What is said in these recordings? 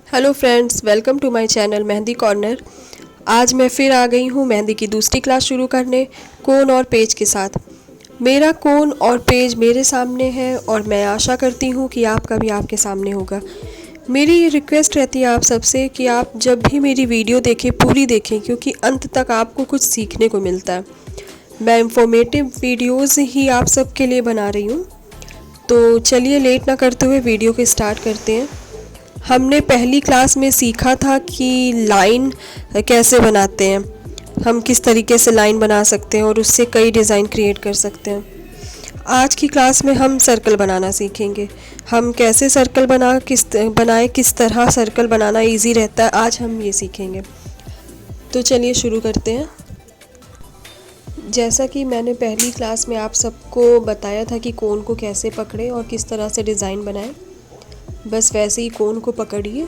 Hello friends, welcome to my channel Mehndi Corner. आज मैं फिर आ गई हूँ मेहंदी की दूसरी क्लास शुरू करने कोन और पेज के साथ। मेरा कोन और पेज मेरे सामने है और मैं आशा करती हूँ कि आपका भी आपके सामने होगा। मेरी ये रिक्वेस्ट रहती है आप सबसे कि आप जब भी मेरी वीडियो देखें पूरी देखें, क्योंकि अंत तक आपको कुछ सीखने को मिलता है। मैं इंफॉर्मेटिव वीडियोज़ ही आप सबके लिए बना रही हूँ। तो चलिए लेट ना करते हुए वीडियो को स्टार्ट करते हैं। हमने पहली क्लास में सीखा था कि लाइन कैसे बनाते हैं, हम किस तरीके से लाइन बना सकते हैं और उससे कई डिज़ाइन क्रिएट कर सकते हैं। आज की क्लास में हम सर्कल बनाना सीखेंगे। हम कैसे सर्कल बनाए, किस तरह सर्कल बनाना इजी रहता है, आज हम ये सीखेंगे। तो चलिए शुरू करते हैं। जैसा कि मैंने पहली क्लास में आप सबको बताया था कि कोन को कैसे पकड़े और किस तरह से डिज़ाइन बनाएं, बस वैसे ही कोन को पकड़िए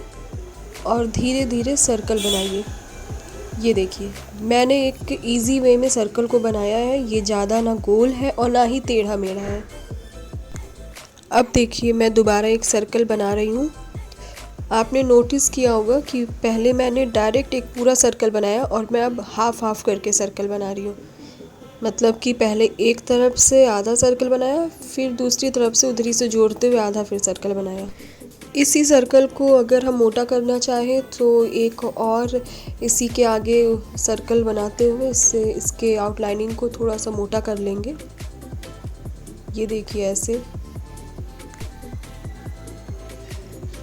और धीरे धीरे सर्कल बनाइए। ये देखिए, मैंने एक इजी वे में सर्कल को बनाया है। ये ज़्यादा ना गोल है और ना ही टेढ़ा मेढ़ा है। अब देखिए, मैं दोबारा एक सर्कल बना रही हूँ। आपने नोटिस किया होगा कि पहले मैंने डायरेक्ट एक पूरा सर्कल बनाया और मैं अब हाफ हाफ करके सर्कल बना रही हूँ। मतलब कि पहले एक तरफ से आधा सर्कल बनाया, फिर दूसरी तरफ से उधरी से जोड़ते हुए आधा फिर सर्कल बनाया। इसी सर्कल को अगर हम मोटा करना चाहें तो एक और इसी के आगे सर्कल बनाते हुए इसके आउटलाइनिंग को थोड़ा सा मोटा कर लेंगे। ये देखिए, ऐसे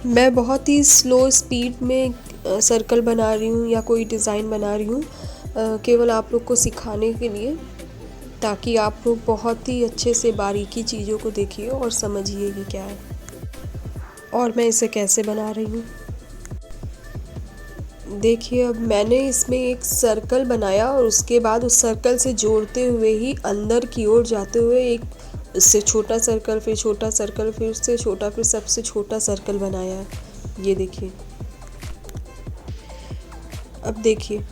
मैं बहुत ही स्लो स्पीड में सर्कल बना रही हूँ या कोई डिज़ाइन बना रही हूँ, केवल आप लोग को सिखाने के लिए, ताकि आप लोग बहुत ही अच्छे से बारीकी चीज़ों को देखिए और समझिए ये क्या है और मैं इसे कैसे बना रही हूँ। देखिए, अब मैंने इसमें एक सर्कल बनाया और उसके बाद उस सर्कल से जोड़ते हुए ही अंदर की ओर जाते हुए एक उससे छोटा सर्कल, फिर छोटा सर्कल, फिर उससे छोटा, फिर सबसे छोटा सर्कल बनाया। ये देखिए, अब देखिए,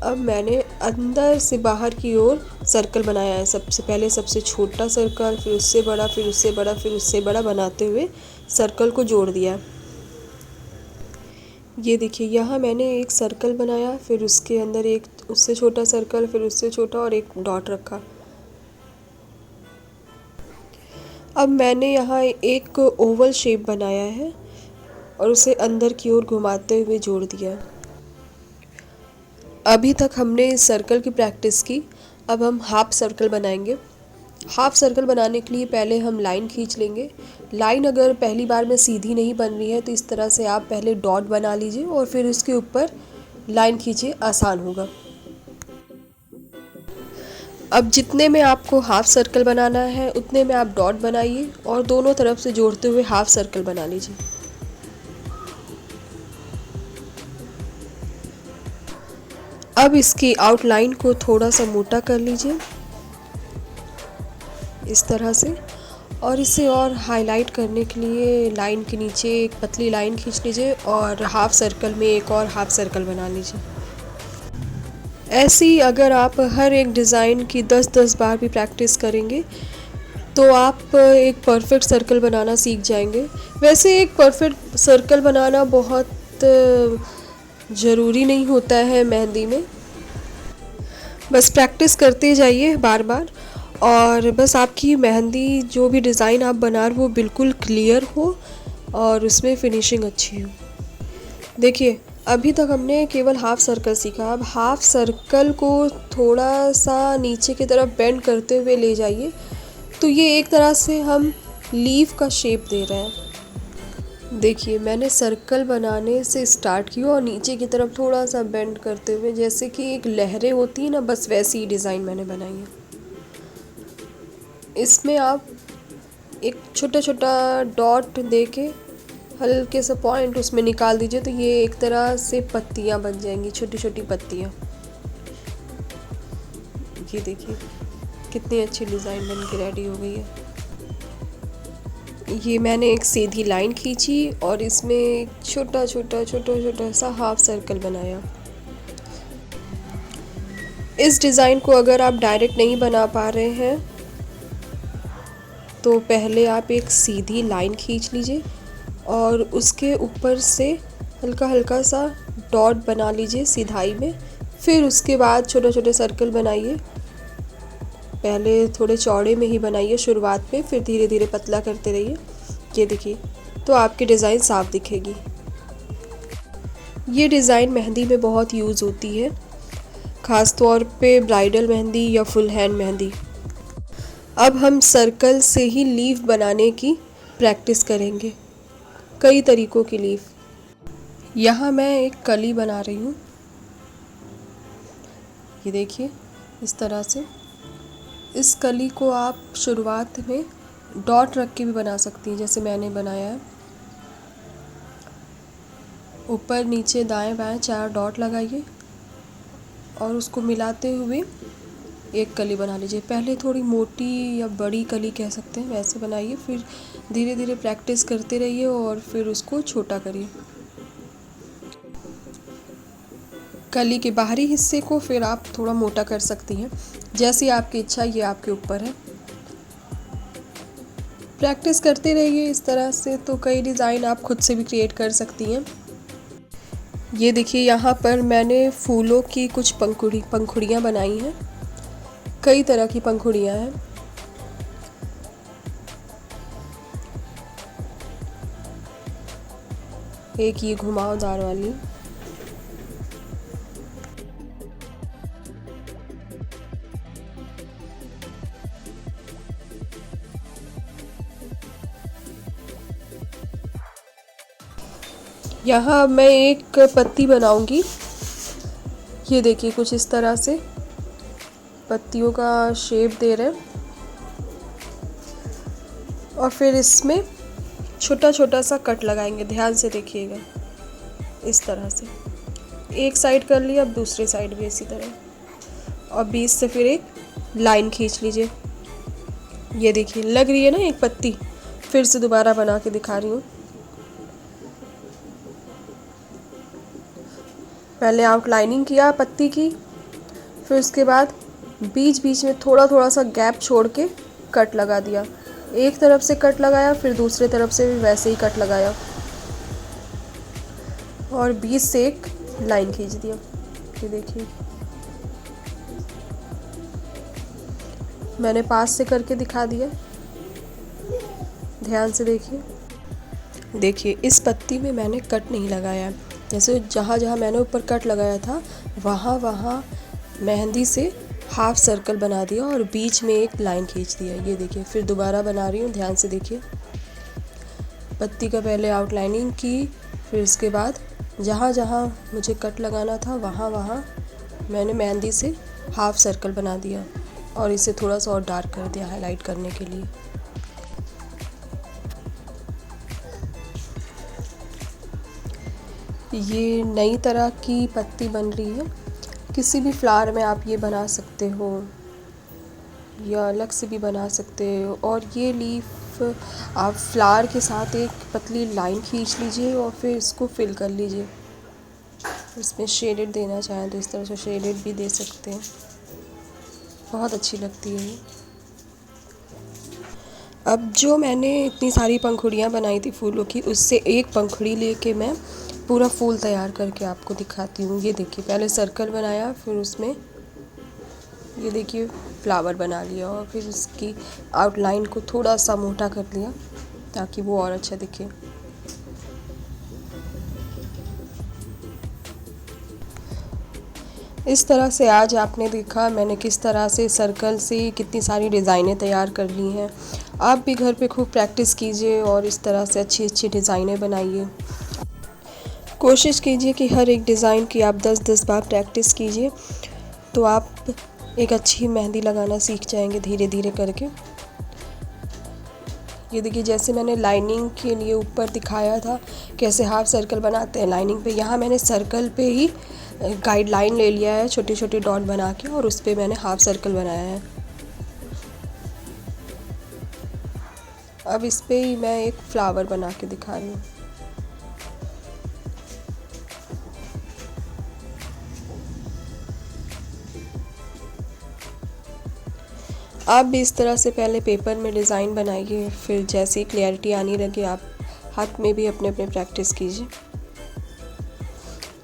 अब मैंने अंदर से बाहर की ओर सर्कल बनाया है। सबसे पहले सबसे छोटा सर्कल, फिर उससे बड़ा, फिर उससे बड़ा, फिर उससे बड़ा बनाते हुए सर्कल को जोड़ दिया। ये देखिए, यहाँ मैंने एक सर्कल बनाया, फिर उसके अंदर एक उससे छोटा सर्कल, फिर उससे छोटा और एक डॉट रखा। अब मैंने यहाँ एक ओवल शेप बनाया है और उसे अंदर की ओर घुमाते हुए जोड़ दिया। अभी तक हमने इस सर्कल की प्रैक्टिस की। अब हम हाफ सर्कल बनाएंगे। हाफ सर्कल बनाने के लिए पहले हम लाइन खींच लेंगे। लाइन अगर पहली बार में सीधी नहीं बन रही है तो इस तरह से आप पहले डॉट बना लीजिए और फिर उसके ऊपर लाइन खींचिए, आसान होगा। अब जितने में आपको हाफ सर्कल बनाना है उतने में आप डॉट बनाइए और दोनों तरफ से जोड़ते हुए हाफ सर्कल बना लीजिए। अब इसकी आउटलाइन को थोड़ा सा मोटा कर लीजिए इस तरह से, और इसे और हाईलाइट करने के लिए लाइन के नीचे एक पतली लाइन खींच लीजिए और हाफ सर्कल में एक और हाफ सर्कल बना लीजिए। ऐसे ही अगर आप हर एक डिज़ाइन की 10-10 बार भी प्रैक्टिस करेंगे तो आप एक परफेक्ट सर्कल बनाना सीख जाएंगे। वैसे एक परफेक्ट सर्कल बनाना बहुत ज़रूरी नहीं होता है मेहंदी में, बस प्रैक्टिस करते जाइए बार बार और बस आपकी मेहंदी जो भी डिज़ाइन आप बना रहे हो वो बिल्कुल क्लियर हो और उसमें फिनिशिंग अच्छी हो। देखिए, अभी तक हमने केवल हाफ सर्कल सीखा। अब हाफ सर्कल को थोड़ा सा नीचे की तरफ बेंड करते हुए ले जाइए, तो ये एक तरह से हम लीफ का शेप दे रहे हैं। देखिए, मैंने सर्कल बनाने से स्टार्ट किया और नीचे की तरफ थोड़ा सा बेंड करते हुए, जैसे कि एक लहरें होती हैं ना, बस वैसी ही डिज़ाइन मैंने बनाई है। इसमें आप एक छोटा छोटा डॉट देके हल्के से पॉइंट उसमें निकाल दीजिए, तो ये एक तरह से पत्तियां बन जाएंगी, छोटी छोटी पत्तियां। ये देखिए, कितनी अच्छी डिज़ाइन बन के रेडी हो गई है। ये मैंने एक सीधी लाइन खींची और इसमें एक छोटा छोटा छोटा छोटा सा हाफ सर्कल बनाया। इस डिज़ाइन को अगर आप डायरेक्ट नहीं बना पा रहे हैं तो पहले आप एक सीधी लाइन खींच लीजिए और उसके ऊपर से हल्का हल्का सा डॉट बना लीजिए सिधाई में। फिर उसके बाद छोटे छोटे सर्कल बनाइए। पहले थोड़े चौड़े में ही बनाइए शुरुआत में, फिर धीरे धीरे पतला करते रहिए। ये देखिए, तो आपकी डिज़ाइन साफ दिखेगी। ये डिज़ाइन मेहंदी में बहुत यूज़ होती है, ख़ास तौर पे ब्राइडल मेहंदी या फुल हैंड मेहंदी। अब हम सर्कल से ही लीफ बनाने की प्रैक्टिस करेंगे, कई तरीक़ों की लीफ। यहाँ मैं एक कली बना रही हूँ। ये देखिए, इस तरह से। इस कली को आप शुरुआत में डॉट रख के भी बना सकती हैं, जैसे मैंने बनाया है। ऊपर नीचे दाएं बाएं 4 डॉट लगाइए और उसको मिलाते हुए एक कली बना लीजिए। पहले थोड़ी मोटी या बड़ी कली कह सकते हैं, वैसे बनाइए। फिर धीरे धीरे प्रैक्टिस करते रहिए और फिर उसको छोटा करिए। कली के बाहरी हिस्से को फिर आप थोड़ा मोटा कर सकती हैं, जैसी आपकी इच्छा, ये आपके ऊपर है। प्रैक्टिस करते रहिए इस तरह से, तो कई डिज़ाइन आप खुद से भी क्रिएट कर सकती हैं। ये देखिए, यहाँ पर मैंने फूलों की कुछ पंखुड़ियाँ बनाई हैं। कई तरह की पंखुड़ियाँ हैं। एक ये घुमावदार वाली, यहाँ मैं एक पत्ती बनाऊंगी। ये देखिए, कुछ इस तरह से पत्तियों का शेप दे रहे हैं और फिर इसमें छोटा छोटा सा कट लगाएंगे। ध्यान से देखिएगा, इस तरह से। एक साइड कर लिया, अब दूसरी साइड भी इसी तरह, और बीच से फिर एक लाइन खींच लीजिए। ये देखिए, लग रही है ना एक पत्ती। फिर से दोबारा बना के दिखा रही हूँ। पहले आउटलाइनिंग किया पत्ती की, फिर उसके बाद बीच बीच में थोड़ा थोड़ा सा गैप छोड़ के कट लगा दिया। एक तरफ से कट लगाया, फिर दूसरे तरफ से भी वैसे ही कट लगाया और बीच से एक लाइन खींच दिया। ये देखिए, मैंने पास से करके दिखा दिया। ध्यान से देखिए। देखिए, इस पत्ती में मैंने कट नहीं लगाया है। जैसे जहाँ जहाँ मैंने ऊपर कट लगाया था, वहाँ वहाँ मेहंदी से हाफ सर्कल बना दिया और बीच में एक लाइन खींच दिया। ये देखिए, फिर दोबारा बना रही हूँ। ध्यान से देखिए, पत्ती का पहले आउटलाइनिंग की, फिर उसके बाद जहाँ जहाँ मुझे कट लगाना था वहाँ वहाँ मैंने मेहंदी से हाफ सर्कल बना दिया और इसे थोड़ा सा और डार्क कर दिया हाईलाइट करने के लिए। ये नई तरह की पत्ती बन रही है। किसी भी फ्लावर में आप ये बना सकते हो या अलग से भी बना सकते हो। और ये लीफ आप फ्लावर के साथ एक पतली लाइन खींच लीजिए और फिर इसको फिल कर लीजिए। इसमें शेडेड देना चाहें तो इस तरह से शेडेड भी दे सकते हैं, बहुत अच्छी लगती है ये। अब जो मैंने इतनी सारी पंखुड़ियाँ बनाई थी फूलों की, उससे एक पंखुड़ी लेके मैं पूरा फूल तैयार करके आपको दिखाती हूँ। ये देखिए, पहले सर्कल बनाया, फिर उसमें ये देखिए फ्लावर बना लिया और फिर उसकी आउटलाइन को थोड़ा सा मोटा कर लिया ताकि वो और अच्छा दिखे। इस तरह से आज आपने देखा मैंने किस तरह से सर्कल से कितनी सारी डिज़ाइनें तैयार कर ली हैं। आप भी घर पे खूब प्रैक्टिस कीजिए और इस तरह से अच्छी अच्छी डिज़ाइनें बनाइए। कोशिश कीजिए कि हर एक डिज़ाइन की आप 10-10 बार प्रैक्टिस कीजिए, तो आप एक अच्छी मेहंदी लगाना सीख जाएंगे धीरे धीरे करके। ये देखिए, जैसे मैंने लाइनिंग के लिए ऊपर दिखाया था कैसे हाफ सर्कल बनाते हैं लाइनिंग पे, यहाँ मैंने सर्कल पे ही गाइडलाइन ले लिया है छोटे छोटे डॉट बना के और उस पर मैंने हाफ सर्कल बनाया है। अब इस पे ही मैं एक फ्लावर बना के दिखा रही हूँ। आप भी इस तरह से पहले पेपर में डिज़ाइन बनाइए, फिर जैसी क्लैरिटी आने लगे आप हाथ में भी अपने अपने प्रैक्टिस कीजिए।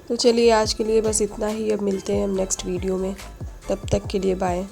तो चलिए आज के लिए बस इतना ही, अब मिलते हैं हम नेक्स्ट वीडियो में, तब तक के लिए बाय।